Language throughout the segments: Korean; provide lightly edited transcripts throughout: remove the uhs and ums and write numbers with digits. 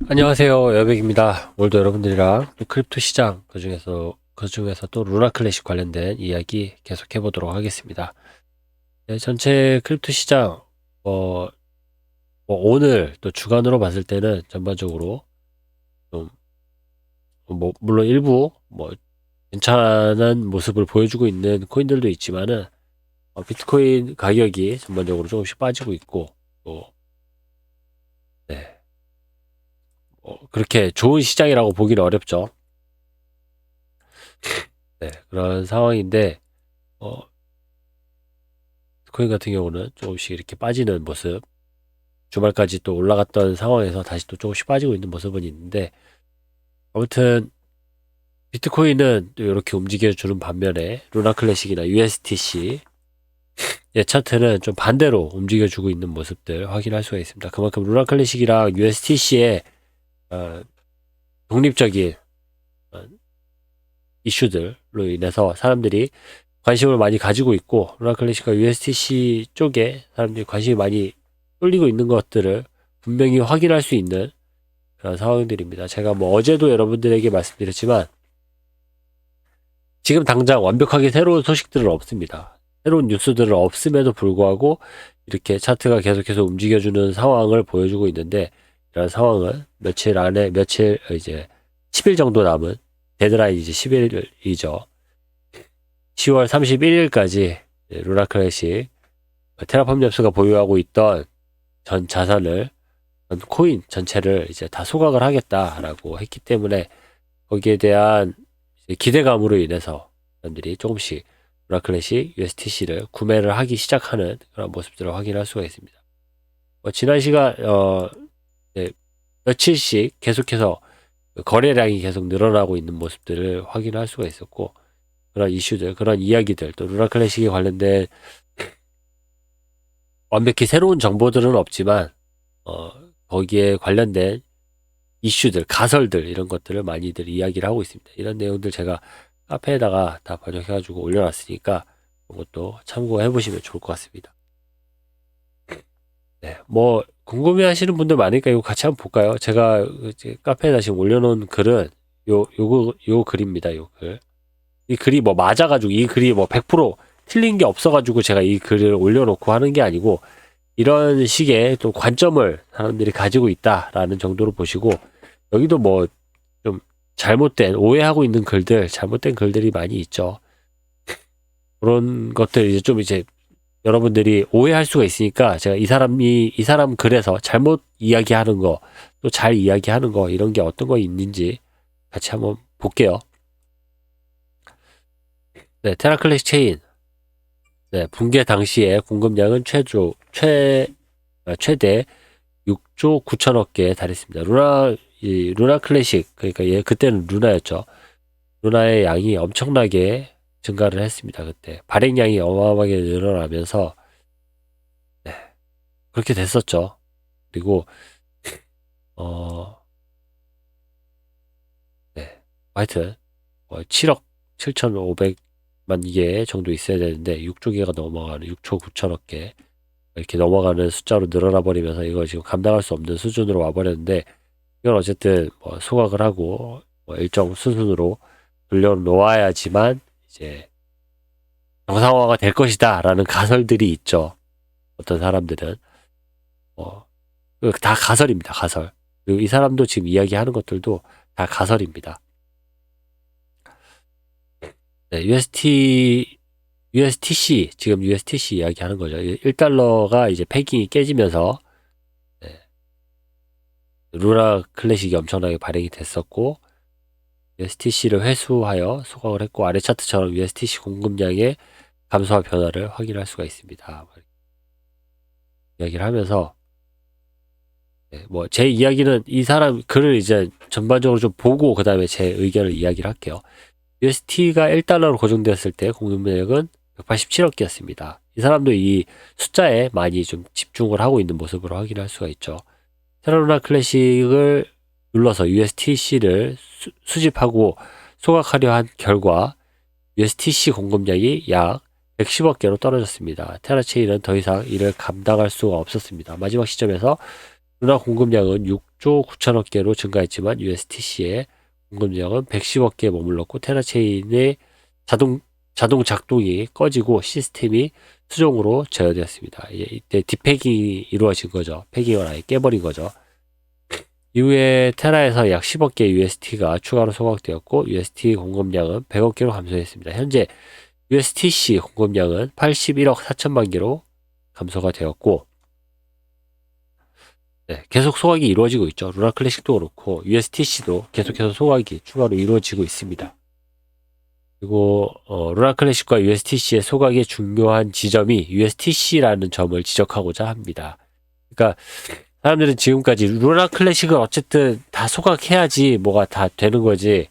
안녕하세요, 여백입니다. 오늘도 여러분들이랑 또 크립토 시장, 그중에서 또 루나 클래식 관련된 이야기 계속 해보도록 하겠습니다. 네, 전체 크립토 시장, 뭐, 오늘 또 주간으로 봤을 때는 전반적으로 좀, 물론 일부, 괜찮은 모습을 보여주고 있는 코인들도 있지만은, 비트코인 가격이 전반적으로 조금씩 빠지고 있고, 또, 네, 그렇게 좋은 시장이라고 보기는 어렵죠. 네, 그런 상황인데, 어, 비트코인 같은 경우는 조금씩 이렇게 빠지는 모습, 주말까지 또 올라갔던 상황에서 다시 또 조금씩 빠지고 있는 모습은 있는데, 아무튼 비트코인은 또 이렇게 움직여주는 반면에 루나 클래식이나 USTC 차트는 좀 반대로 움직여주고 있는 모습들 확인할 수가 있습니다. 그만큼 루나 클래식이랑 USTC의 독립적인 어, 이슈들로 인해서 사람들이 관심을 많이 가지고 있고, 루나 클래식과 USTC 쪽에 사람들이 관심이 많이 쏠리고 있는 것들을 분명히 확인할 수 있는 그런 상황들입니다. 제가 어제도 여러분들에게 말씀드렸지만, 지금 당장 완벽하게 새로운 소식들은 없습니다. 새로운 뉴스들은 없음에도 불구하고 이렇게 차트가 계속해서 움직여주는 상황을 보여주고 있는데, 이런 상황은 며칠 이제 10일 정도 남은 데드라인 이제 10일이죠. 10월 31일까지 루나 클래식 테라폼 랩스가 보유하고 있던 전 자산을, 전 코인 전체를 이제 다 소각을 하겠다라고 했기 때문에, 거기에 대한 기대감으로 인해서 사람들이 조금씩 루나 클래식 USTC를 구매를 하기 시작하는 그런 모습들을 확인할 수가 있습니다. 지난 시간 네, 며칠씩 계속해서 거래량이 계속 늘어나고 있는 모습들을 확인할 수가 있었고, 그런 이슈들, 그런 이야기들, 또 루나 클래식에 관련된 완벽히 새로운 정보들은 없지만 거기에 관련된 이슈들, 가설들 이런 것들을 많이들 이야기를 하고 있습니다. 이런 내용들 제가 카페에다가 다 번역해가지고 올려놨으니까 그것도 참고해 보시면 좋을 것 같습니다. 네, 궁금해하시는 분들 많으니까 이거 같이 한번 볼까요? 제가 이제 카페에다 지금 올려놓은 글은 요 글입니다. 요 글. 이 글이 맞아가지고, 이 글이 100% 틀린 게 없어가지고 제가 이 글을 올려놓고 하는 게 아니고, 이런 식의 또 관점을 사람들이 가지고 있다라는 정도로 보시고, 여기도 좀 오해하고 있는 글들, 잘못된 글들이 많이 있죠. 그런 것들 이제 여러분들이 오해할 수가 있으니까, 제가 이 사람 글에서 잘못 이야기하는 거, 또 잘 이야기하는 거, 이런 게 어떤 거 있는지 같이 한번 볼게요. 네, 테라클래식 체인. 네, 붕괴 당시에 공급량은 최대 6조 9천억 개에 달했습니다. 루나 클래식, 그러니까 그때는 루나였죠. 루나의 양이 엄청나게 증가를 했습니다. 그때 발행량이 어마어마하게 늘어나면서 그렇게 됐었죠. 그리고 하여튼 7억 7,500만 개 정도 있어야 되는데 6조 개가 넘어가는 6조 9천억 개 이렇게 넘어가는 숫자로 늘어나 버리면서 이걸 지금 감당할 수 없는 수준으로 와버렸는데, 이건 어쨌든 소각을 하고 일정 수순으로 돌려놓아야지만 이제 정상화가 될 것이다 라는 가설들이 있죠. 어떤 사람들은 다 가설입니다. 가설. 그리고 이 사람도 지금 이야기하는 것들도 다 가설입니다. 네, USTC, 지금 USTC 이야기하는 거죠. 1달러가 이제 패깅이 깨지면서 루나 클래식이 엄청나게 발행이 됐었고, USTC를 회수하여 소각을 했고, 아래 차트처럼 USTC 공급량의 감소와 변화를 확인할 수가 있습니다. 이야기를 하면서 제 이야기는 이 사람 글을 이제 전반적으로 좀 보고 그 다음에 제 의견을 이야기를 할게요. UST가 1달러로 고정되었을 때 공급량은 187억 개였습니다. 이 사람도 이 숫자에 많이 좀 집중을 하고 있는 모습으로 확인할 수가 있죠. 테라루나 클래식을 눌러서 USTC를 수집하고 소각하려 한 결과 USTC 공급량이 약 110억 개로 떨어졌습니다. 테라체인은 더 이상 이를 감당할 수가 없었습니다. 마지막 시점에서 루나 공급량은 6조 9천억 개로 증가했지만 USTC의 공급량은 110억 개에 머물렀고 테라체인의 자동 작동이 꺼지고 시스템이 수정으로 제어되었습니다. 이때 디패깅이 이루어진 거죠. 패깅을 아예 깨버린 거죠. 이후에 테라에서 약 10억 개 UST가 추가로 소각되었고 UST 공급량은 100억 개로 감소했습니다. 현재 USTC 공급량은 81억 4천만 개로 감소가 되었고 계속 소각이 이루어지고 있죠. 루나 클래식도 그렇고 USTC도 계속해서 소각이 추가로 이루어지고 있습니다. 그리고 루나 클래식과 USTC의 소각의 중요한 지점이 USTC라는 점을 지적하고자 합니다. 그러니까 사람들은 지금까지 루나 클래식을 어쨌든 다 소각해야지 뭐가 다 되는 거지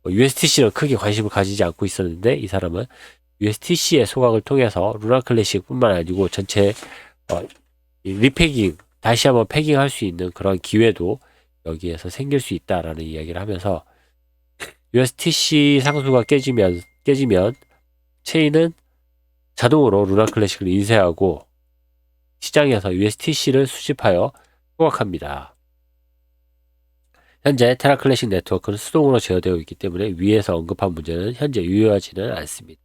USTC는 크게 관심을 가지지 않고 있었는데 이 사람은 USTC의 소각을 통해서 루나 클래식뿐만 아니고 전체 리패깅 다시 한번 패깅할 수 있는 그런 기회도 여기에서 생길 수 있다라는 이야기를 하면서 USTC 상수가 깨지면 체인은 자동으로 루나 클래식을 인쇄하고 시장에서 USTC를 수집하여 소각합니다. 현재 테라 클래식 네트워크는 수동으로 제어되어 있기 때문에 위에서 언급한 문제는 현재 유효하지는 않습니다.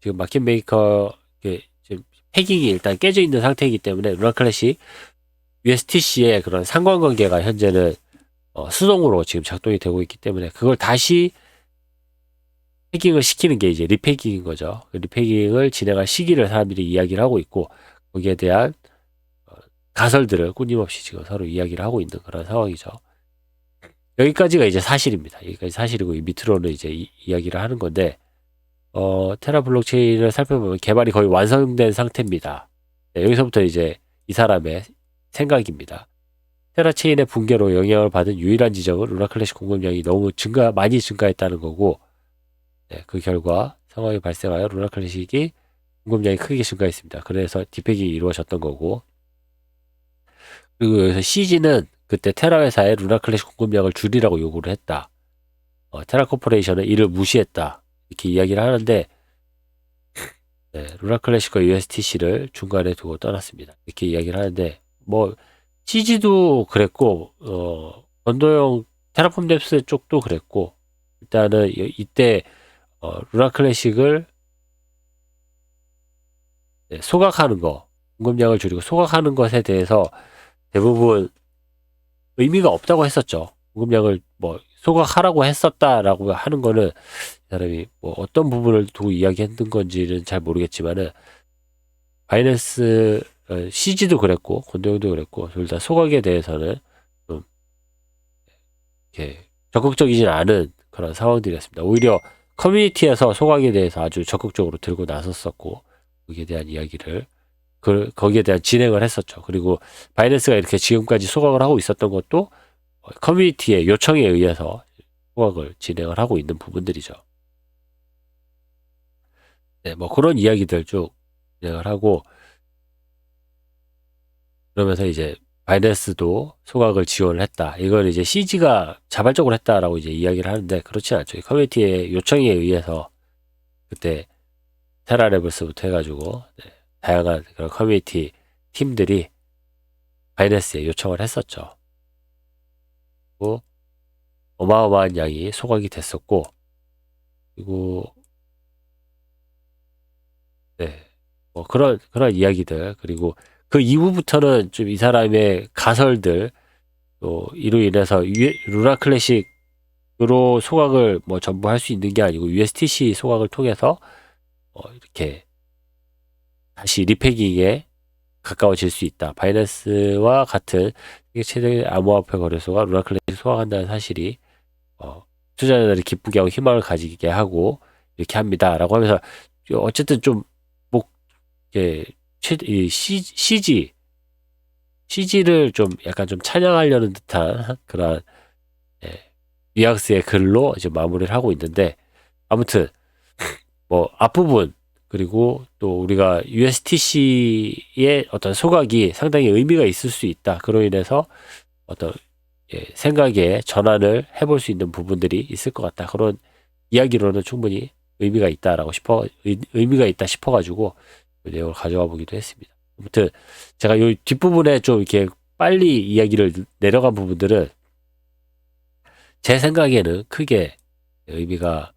지금 마켓 메이커 지금 패깅이 일단 깨져 있는 상태이기 때문에 루나 클래식 USTC의 그런 상관관계가 현재는 수동으로 지금 작동이 되고 있기 때문에 그걸 다시 패깅을 시키는 게 이제 리패깅인 거죠. 리패깅을 진행할 시기를 사람들이 이야기를 하고 있고 거기에 대한 가설들을 끊임없이 지금 서로 이야기를 하고 있는 그런 상황이죠. 여기까지가 이제 사실입니다. 여기까지 사실이고 이 밑으로는 이제 이야기를 하는 건데 테라 블록체인을 살펴보면 개발이 거의 완성된 상태입니다. 여기서부터 이제 이 사람의 생각입니다. 테라 체인의 붕괴로 영향을 받은 유일한 지점은 루나 클래식 공급량이 너무 많이 증가했다는 거고 그 결과 상황이 발생하여 루나 클래식이 공급량이 크게 증가했습니다. 그래서 디팩이 이루어졌던 거고 그리고 여기서 CG는 그때 테라 회사에 루나 클래식 공급량을 줄이라고 요구를 했다. 테라 코퍼레이션은 이를 무시했다. 이렇게 이야기를 하는데 루나 클래식과 USTC를 중간에 두고 떠났습니다. 이렇게 이야기를 하는데 뭐 CG도 그랬고 건도형 테라폼 뎁스 쪽도 그랬고 일단은 이때 루나 클래식을 소각하는 거 공급량을 줄이고 소각하는 것에 대해서 대부분 의미가 없다고 했었죠. 공급량을 뭐 소각하라고 했었다라고 하는 거는 이 사람이 뭐 어떤 부분을 두고 이야기했던 건지는 잘 모르겠지만은 바이낸스 CG도 그랬고 건도형도 그랬고 둘 다 소각에 대해서는 좀 이렇게 적극적이진 않은 그런 상황들이었습니다. 오히려 커뮤니티에서 소각에 대해서 아주 적극적으로 들고 나섰었고 거기에 대한 이야기를 거기에 대한 진행을 했었죠. 그리고 바이낸스가 이렇게 지금까지 소각을 하고 있었던 것도 커뮤니티의 요청에 의해서 소각을 진행을 하고 있는 부분들이죠. 네, 뭐 그런 이야기들 쭉 진행을 하고 그러면서 이제 바이낸스도 소각을 지원을 했다. 이걸 이제 CG가 자발적으로 했다라고 이제 이야기를 하는데 그렇지 않죠. 커뮤니티의 요청에 의해서 그때 테라레블스부터 해가지고 다양한 그런 커뮤니티 팀들이 바이낸스에 요청을 했었죠. 그리고 어마어마한 양이 소각이 됐었고 그리고 뭐 그런 이야기들 그리고 그 이후부터는 좀 이 사람의 가설들 또 이로 인해서 루나 클래식으로 소각을 뭐 전부 할 수 있는 게 아니고 USTC 소각을 통해서 이렇게 다시 리패깅에 가까워질 수 있다. 바이낸스와 같은 세계 최대 암호화폐 거래소가 루나 클래식 소각한다는 사실이 투자자들이 기쁘게 하고 희망을 가지게 하고 이렇게 합니다라고 하면서 어쨌든 좀 CG를 좀 약간 좀 찬양하려는 듯한 그런 뉘앙스의 글로 이제 마무리를 하고 있는데 아무튼 뭐 앞부분 그리고 또 우리가 USTC의 어떤 소각이 상당히 의미가 있을 수 있다. 그로 인해서 어떤 생각의 전환을 해볼 수 있는 부분들이 있을 것 같다. 그런 이야기로는 충분히 의미가 있다 싶어가지고 그 내용을 가져와 보기도 했습니다. 아무튼 제가 이 뒷부분에 좀 이렇게 빨리 이야기를 내려간 부분들은 제 생각에는 크게 의미가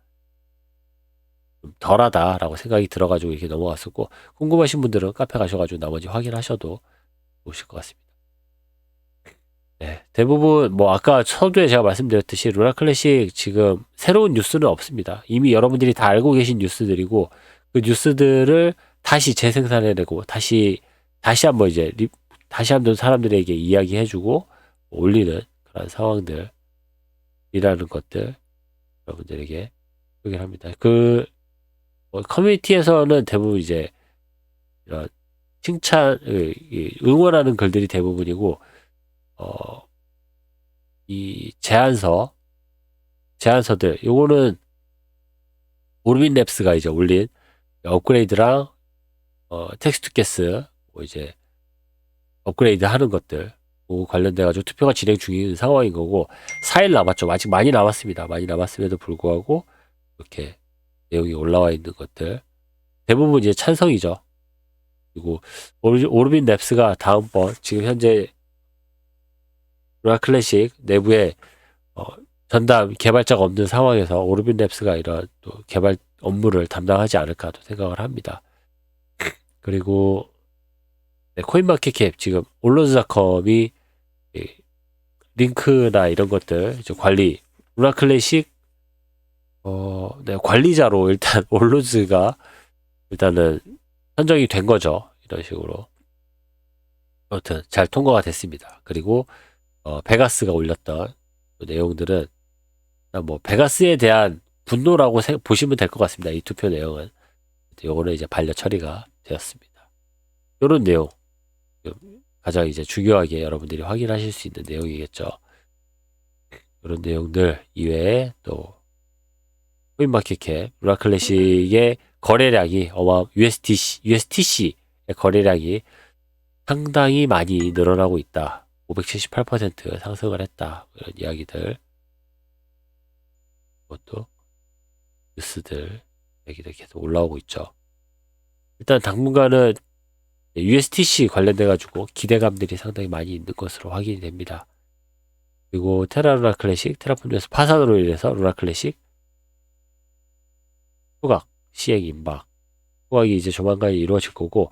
좀 덜하다라고 생각이 들어가지고 이렇게 넘어갔었고, 궁금하신 분들은 카페 가셔가지고 나머지 확인하셔도 좋으실 것 같습니다. 네, 대부분 뭐 아까 서두에 제가 말씀드렸듯이 루나 클래식 지금 새로운 뉴스는 없습니다. 이미 여러분들이 다 알고 계신 뉴스들이고, 그 뉴스들을 다시 재생산해내고 다시 한번 이제 다시 한번 사람들에게 이야기해주고 올리는 그런 상황들이라는 것들 여러분들에게 소개를 합니다. 커뮤니티에서는 대부분 이제 이런 칭찬, 응원하는 글들이 대부분이고, 이 제안서들, 요거는 오르빈 랩스가 이제 올린 업그레이드랑, 텍스트 게스, 뭐 이제 업그레이드 하는 것들, 관련돼가지고 투표가 진행 중인 상황인 거고, 4일 남았죠. 아직 많이 남았습니다. 많이 남았음에도 불구하고, 이렇게 내용이 올라와 있는 것들. 대부분 이제 찬성이죠. 그리고 오르빈 랩스가 다음번, 지금 현재 루나 클래식 내부에 전담 개발자가 없는 상황에서 오르빈 랩스가 이런 또 개발 업무를 담당하지 않을까도 생각을 합니다. 그리고 코인마켓캡 지금 올로즈닷컴이 링크나 이런 것들 이제 관리 루나 클래식 관리자로 일단 올로즈가 일단은 선정이 된 거죠. 이런 식으로 아무튼 잘 통과가 됐습니다. 그리고 베가스가 올렸던 그 내용들은 뭐 베가스에 대한 분노라고 보시면 될 것 같습니다. 이 투표 내용은 요거는 이제 반려 처리가 되었습니다. 이런 내용 가장 이제 중요하게 여러분들이 확인하실 수 있는 내용이겠죠. 이런 내용들 이외에 또 코인마켓캡 루나 클래식의 거래량이 USTC의 거래량이 상당히 많이 늘어나고 있다. 578% 상승을 했다. 이런 이야기들, 그것도 뉴스들 얘기들 계속 올라오고 있죠. 일단 당분간은 USTC 관련돼 가지고 기대감들이 상당히 많이 있는 것으로 확인이 됩니다. 그리고 테라 루나 클래식, 테라폼에서 파산으로 인해서 루나 클래식 소각 시행 임박, 소각이 이제 조만간 이루어질 거고,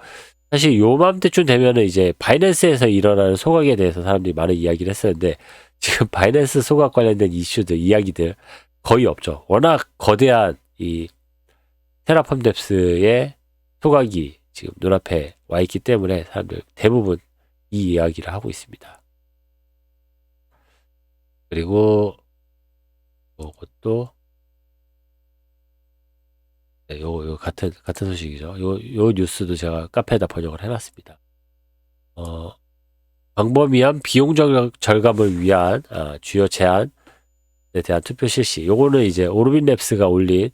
사실 요맘때쯤 되면은 이제 바이낸스에서 일어나는 소각에 대해서 사람들이 많은 이야기를 했었는데, 지금 바이낸스 소각 관련된 이슈들, 이야기들 거의 없죠. 워낙 거대한 이 테라폼 뎁스의 소각이 지금 눈앞에 와 있기 때문에 사람들 대부분 이 이야기를 하고 있습니다. 그리고 그것도 네, 요 같은 소식이죠. 요 뉴스도 제가 카페에다 번역을 해놨습니다. 광범위한 비용 절감을 위한 주요 제안에 대한 투표 실시. 요거는 이제 오르빈 랩스가 올린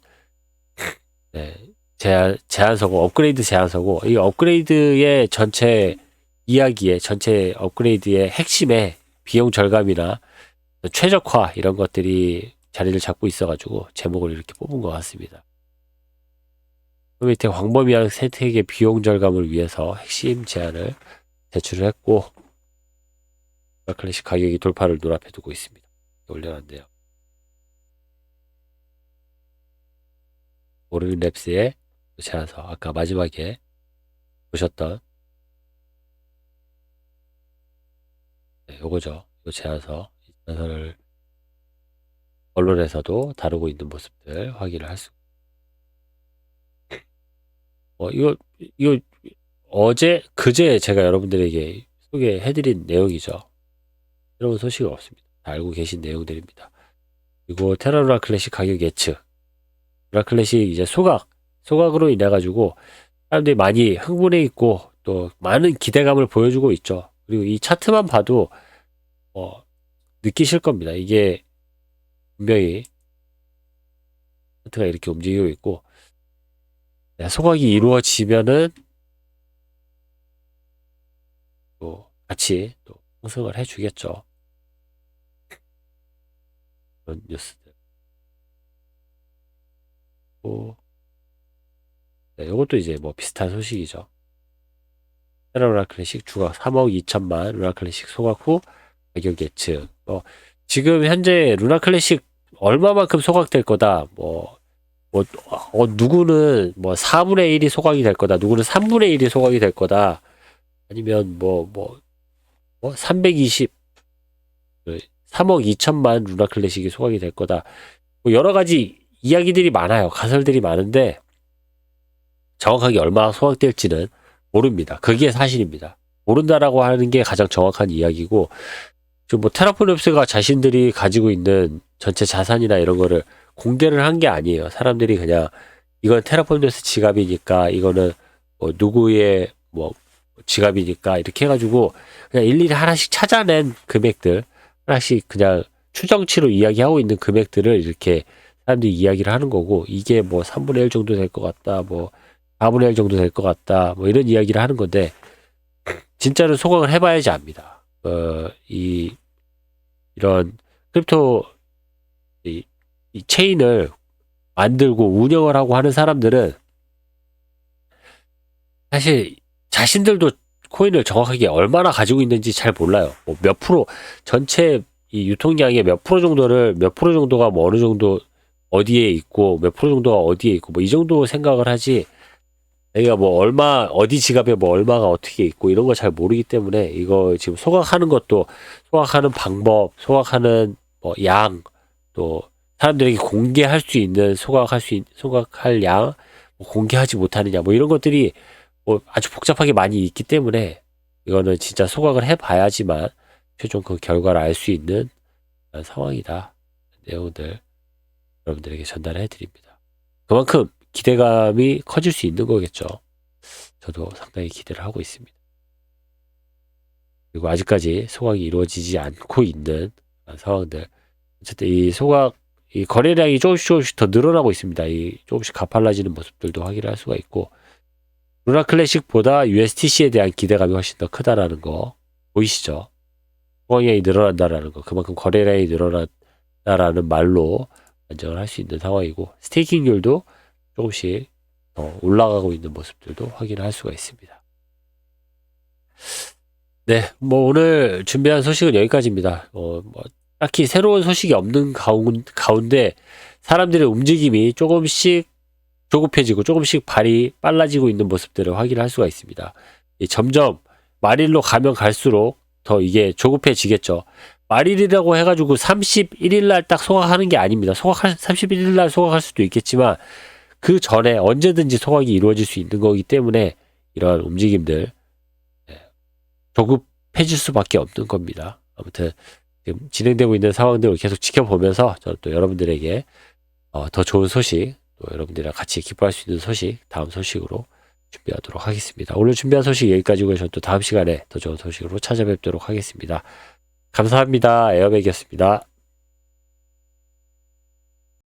네, 제안서고 업그레이드 제안서고, 이 업그레이드의 전체 이야기의 전체 업그레이드의 핵심에 비용 절감이나 최적화 이런 것들이 자리를 잡고 있어가지고 제목을 이렇게 뽑은 것 같습니다. 그 밑에 광범위한 세택의 비용 절감을 위해서 핵심 제안을 제출을 했고, 클래식 가격이 돌파를 눈앞에 두고 있습니다. 올려놨네요. 오르빈 랩스의 제안서, 아까 마지막에 보셨던 요거죠. 요 제안서를 언론에서도 다루고 있는 모습들 확인을 할 수. 이거 그제 제가 여러분들에게 소개해드린 내용이죠. 새로운 소식은 없습니다. 다 알고 계신 내용들입니다. 그리고 테라루나 클래식 가격 예측. 루나 클래식 이제 소각으로 인해 가지고 사람들이 많이 흥분해 있고 또 많은 기대감을 보여주고 있죠. 그리고 이 차트만 봐도 느끼실 겁니다. 이게 분명히 차트가 이렇게 움직이고 있고, 소각이 이루어지면은 또 같이 또 상승을 해주겠죠. 그런 뉴스들. 또, 네, 이것도 이제 뭐 비슷한 소식이죠. 테라 루나 클래식 주가 3억 2천만, 루나 클래식 소각 후 가격 예측. 지금 현재 루나 클래식 얼마만큼 소각될 거다. 누구는 4분의 1이 소각이 될 거다. 누구는 3분의 1이 소각이 될 거다. 아니면 320, 3억 2천만 루나 클래식이 소각이 될 거다. 여러 가지 이야기들이 많아요. 가설들이 많은데 정확하게 얼마나 소각될지는 모릅니다. 그게 사실입니다. 모른다라고 하는 게 가장 정확한 이야기고, 지금 테라폼랩스가 자신들이 가지고 있는 전체 자산이나 이런 거를 공개를 한 게 아니에요. 사람들이 그냥 이건 테라폼랩스 지갑이니까, 이거는 누구의 지갑이니까 이렇게 해가지고 그냥 일일이 하나씩 찾아낸 금액들, 하나씩 그냥 추정치로 이야기하고 있는 금액들을 이렇게 사람들이 이야기를 하는 거고, 이게 3분의 1 정도 될 것 같다, 4분의 1 정도 될 것 같다, 이런 이야기를 하는 건데, 진짜로 소각을 해봐야지 압니다. 이런 크립토 이 체인을 만들고 운영을 하고 하는 사람들은 사실 자신들도 코인을 정확하게 얼마나 가지고 있는지 잘 몰라요. 몇 프로, 전체 이 유통량의 몇 프로 정도가 어느 정도 어디에 있고, 몇 프로 정도가 어디에 있고, 이 정도 생각을 하지, 내가 어디 지갑에 얼마가 어떻게 있고, 이런 거 잘 모르기 때문에, 이거 지금 소각하는 것도, 소각하는 방법, 소각하는 양, 또, 사람들에게 공개할 수 있는 소각할 양, 공개하지 못하느냐, 이런 것들이 아주 복잡하게 많이 있기 때문에, 이거는 진짜 소각을 해봐야지만, 최종 그 결과를 알 수 있는 상황이다. 내용들, 여러분들에게 전달해 드립니다. 그만큼 기대감이 커질 수 있는 거겠죠. 저도 상당히 기대를 하고 있습니다. 그리고 아직까지 소각이 이루어지지 않고 있는 상황들. 어쨌든 이 거래량이 조금씩 더 늘어나고 있습니다. 조금씩 가팔라지는 모습들도 확인을 할 수가 있고, 루나 클래식보다 USTC에 대한 기대감이 훨씬 더 크다라는 거 보이시죠? 소각량이 늘어난다라는 거, 그만큼 거래량이 늘어난다라는 말로 안정을 할 수 있는 상황이고, 스테이킹률도 조금씩 더 올라가고 있는 모습들도 확인을 할 수가 있습니다. 네, 오늘 준비한 소식은 여기까지입니다. 딱히 새로운 소식이 없는 가운데 사람들의 움직임이 조금씩 조급해지고 조금씩 발이 빨라지고 있는 모습들을 확인할 수가 있습니다. 점점 말일로 가면 갈수록 더 이게 조급해지겠죠. 말일이라고 해가지고 31일 날 딱 소각하는 게 아닙니다. 31일 날 소각할 수도 있겠지만, 그 전에 언제든지 소각이 이루어질 수 있는 거기 때문에 이러한 움직임들 조급해질 수밖에 없는 겁니다. 아무튼 지금 진행되고 있는 상황들을 계속 지켜보면서 저는 또 여러분들에게 더 좋은 소식, 또 여러분들이랑 같이 기뻐할 수 있는 소식, 다음 소식으로 준비하도록 하겠습니다. 오늘 준비한 소식 여기까지고요. 저는 또 다음 시간에 더 좋은 소식으로 찾아뵙도록 하겠습니다. 감사합니다. 에어백이었습니다.